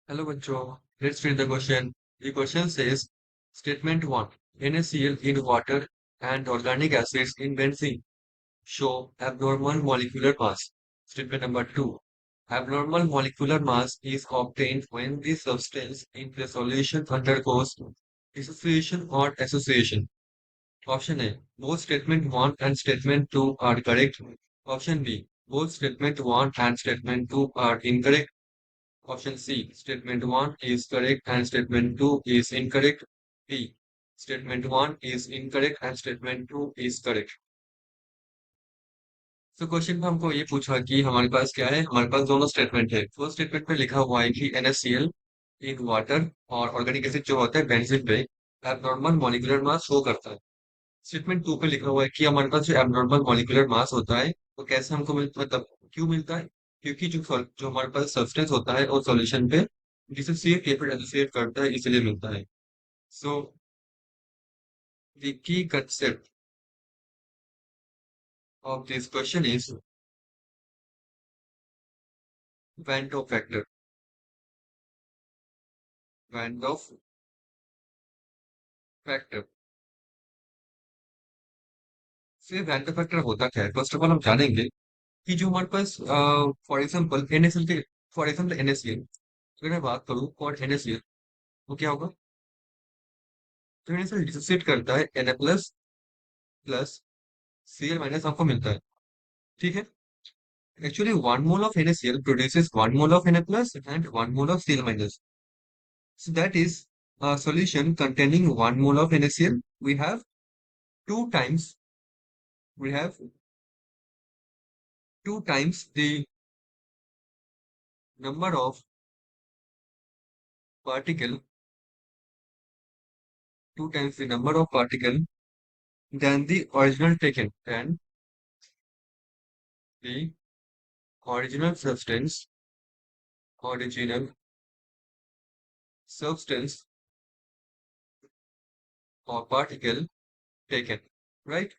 Hello, bachcho. Let's read the question. The question says, Statement 1. NaCl in water and organic acids in benzene show abnormal molecular mass. Statement number 2. Abnormal molecular mass is obtained when the substance in the solution undergoes dissociation or association. Option A. Both statement 1 and statement 2 are correct. Option B. Both statement 1 and statement 2 are incorrect. Option C, statement 1 is correct and statement 2 is incorrect. B, statement 1 is incorrect and statement 2 is correct. तो question में हमको ये पूछा कि हमारे पास क्या है, हमारे पास दोनों स्टेटमेंट है। फर्स्ट स्टेटमेंट में लिखा हुआ है कि NaCl इन वाटर और ऑर्गेनिक एसिड जो होता है बेंजीन पे एबनॉर्मल मॉलिक्यूलर मास शो करता है। स्टेटमेंट 2 पे लिखा हुआ है कि हमारे पास जो एबनॉर्मल मॉलिक्यूलर मास होता है वो कैसे हमको मतलब क्यों मिलता है, क्योंकि जो हमारे पास सब्सटेंस होता है और सॉल्यूशन पे डिसोसिएट या फिर एसोसिएट करता है, इसलिए मिलता है। So the key concept of this question is when डॉ फैक्टर। वैन डॉ फैक्टर से वैन डॉ फैक्टर होता क्या है, फर्स्ट ऑफ ऑल हम जानेंगे कि जो हमारे पास फॉर एग्जांपल NaCl के, फॉर एग्जांपल NaCl अगर मैं बात करूं फॉर NaCl तो क्या होगा। तो NaCl डिसोसिएट करता है Na plus plus Cl minus आपको मिलता है, ठीक है। Actually, 1 mole of NaCl produces 1 mole of Na plus and 1 mole of Cl minus. So that is a solution containing 1 mole of NaCl. We have two times we have two times the number of particle two times the number of particle than the original taken and the original substance original substance or particle taken, right?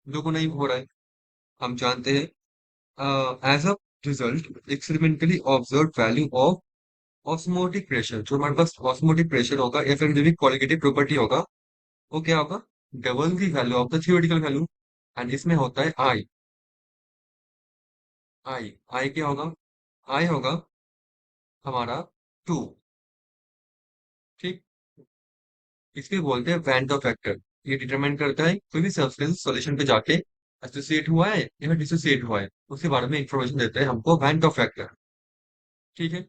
दोगुना ही हो रहा है, हम जानते हैं। As a result experimentally observe value of osmotic pressure, जो हमारे पास osmotic pressure होगा या फिर जो भी क्वालिटेटिव प्रॉपर्टी होगा वो क्या होगा, double the value of the theoretical value. And इसमें होता है आई। आई आई क्या होगा, आई होगा हमारा 2, ठीक। इसके बोलते हैं वैन डॉ फैक्टर। ये डिटरमाइन करता है कोई भी सब्सटेंस सॉल्यूशन पे जाके एसोसिएट हुआ है या फिर डिसोसिएट हुआ है, उसके बारे में इंफॉर्मेशन देते हैं हमको वैन डॉ फैक्टर, ठीक है।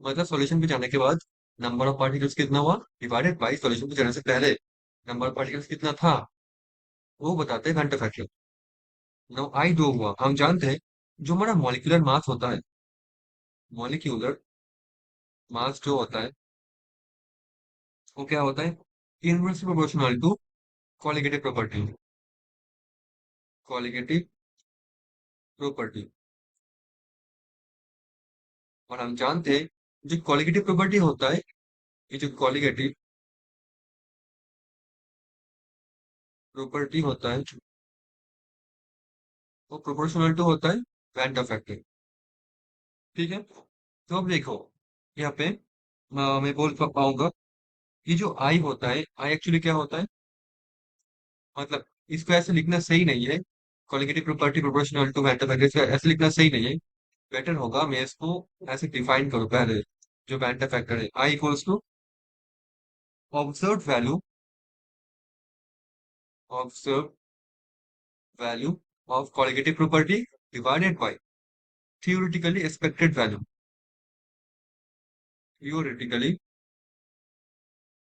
मतलब सॉल्यूशन पे जाने के बाद नंबर ऑफ पार्टिकल्स कितना हुआ डिवाइडेड बाई सॉल्यूशन पे जाने से पहले नंबर ऑफ पार्टिकल्स कितना था, वो बताते हैं वैन डॉ फैक्टर। नो आई 2 हुआ, हम जानते हैं जो हमारा मॉलिक्यूलर मास होता है, मॉलिक्यूलर मास जो होता है वो क्या होता है, inversely proportional to colligative property. Colligative property, और हम जानते हैं जो कॉलिगेटिव प्रॉपर्टी होता है, ये जो कॉलिगेटिव प्रॉपर्टी होता है वो प्रोपोर्शनल टू होता है वैन डॉ फैक्टर, ठीक है। तो अब देखो यहाँ पे मैं बोल पाऊंगा ये जो आई होता है, आई एक्चुअली क्या होता है, मतलब इसको ऐसे लिखना सही नहीं है। Colligative property proportional to van डॉ फैक्टर, इसको ऐसे लिखना सही नहीं है। बेटर होगा मैं इसको ऐसे डिफाइन करूं पहले। जो वैन डॉ फैक्टर है i equals to observe value, observe value of colligative property divided by theoretically expected value, theoretically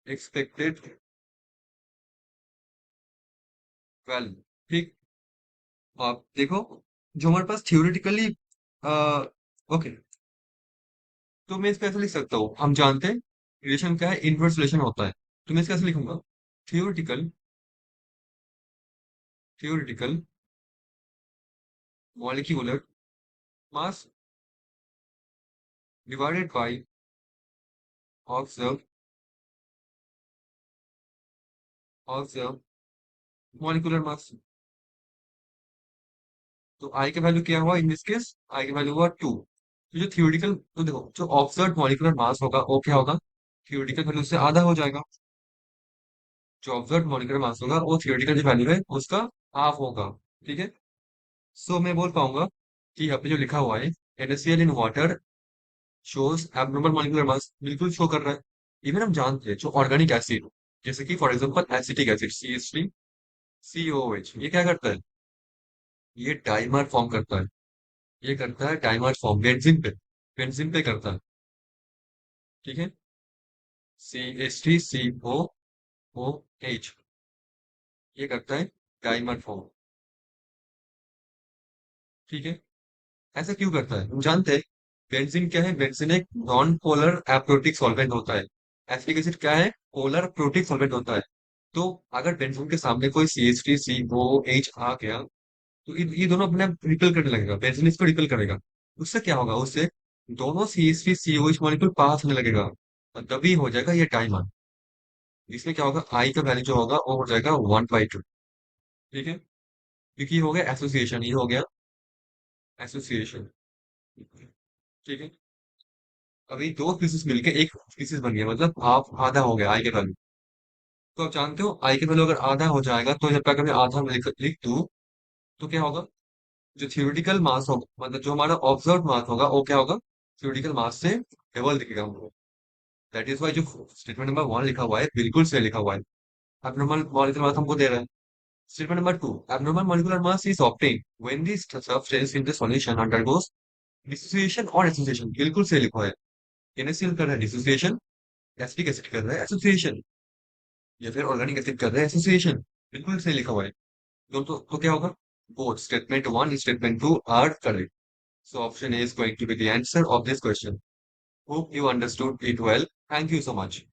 expected value, ठीक। आप देखो जो हमारे पास थियोरेटिकली ओके, तो मैं इसको ऐसे लिख सकता हूँ, हम जानते हैं रिलेशन क्या है, इनवर्स रिलेशन होता है। तो मैं इसको ऐसे लिखूंगा, theoretical theoretical molecular mass divided by observe observe molecular mass. तो आई का वैल्यू क्या हुआ इन दिस केस, आई का वैल्यू हुआ 2। तो जो थियोरिटिकल, तो देखो जो ऑब्जर्व मॉलिक्यूलर मास होगा वो क्या होगा, थियोरिटिकल वैल्यू से आधा हो जाएगा। जो ऑब्जर्व मॉलिक्यूलर मास होगा वो थियोरिटिकल जो वैल्यू है उसका हाफ होगा। ठीक है। सो मैं बोल पाऊंगा कि यहाँ पे जो लिखा हुआ है, NaCl in water shows abnormal molecular mass, बिल्कुल शो कर रहा है। इवन हम जानते हैं जो ऑर्गेनिक एसिड, जैसे कि for example acetic acid CH3COOH, ये क्या करता है, ये डाइमर फॉर्म करता है। ये करता है डाइमर फॉर्म बेंजीन पे करता है। ठीक है। CH3COOH, ये करता है डाइमर फॉर्म। ठीक है। ऐसा क्यों करता है हम जानते हैं। बेंजीन क्या है, बेंजीन एक नॉन पोलर एप्रोटिक सॉल्वेंट होता है। एसिटिक एसिड क्या है, पोलर प्रोटिक सॉल्वेंट होता है। तो अगर बेंजीन के सामने कोई CH3COH आ गया, तो ये दोनों अपने आप रिपेल करने लगेगा, बेंजीन इसको रिपेल करेगा। उससे क्या होगा, उससे दोनों CH3COH मॉलिक्यूल पास होने लगेगा, और तभी हो जाएगा ये डाइमर। इसमें क्या होगा, आई का वैल्यू जो होगा वो हो जाएगा 1/2। ठीक है। क्योंकि ये हो गया एसोसिएशन, ये हो गया एसोसिएशन। ठीक है। अभी दो स्पीसीज मिलके एक स्पीसीज बन गया, मतलब हाफ आधा हो गया आई के वैल्यू। तो आप जानते हो आई के वैल्यू अगर आधा हो जाएगा, तो जब तक मैं आधा में लिख दूं, तो क्या होगा, जो थियोरिटिकल मास होगा, मतलब जो हमारा ऑब्जर्व मास होगा वो क्या होगा, थियोरिटिकल मास से डबल दिखेगा हमको। दैट इज वाई जो स्टेटमेंट नंबर 1 लिखा हुआ है बिल्कुल सही लिखा हुआ है। एब्नॉर्मल मॉलिक्यूलर मास हमको दे रहा है। Statement number 2, abnormal molecular mass is obtain when the substance in the solution undergoes dissociation और एसोसिएशन, बिल्कुल सही लिखा है। NaCl कर रहा है डिसोसिएशन, एसिटिक एसिड कर रहा है एसोसिएशन, या फिर ऑर्गेनिक एसिड कर रहा है एसोसिएशन, बिल्कुल सही लिखा हुआ है। तो क्या होगा, both statement 1 statement 2 are correct. So option A is going to be the answer of this question. Hope you understood it well. Thank you so much.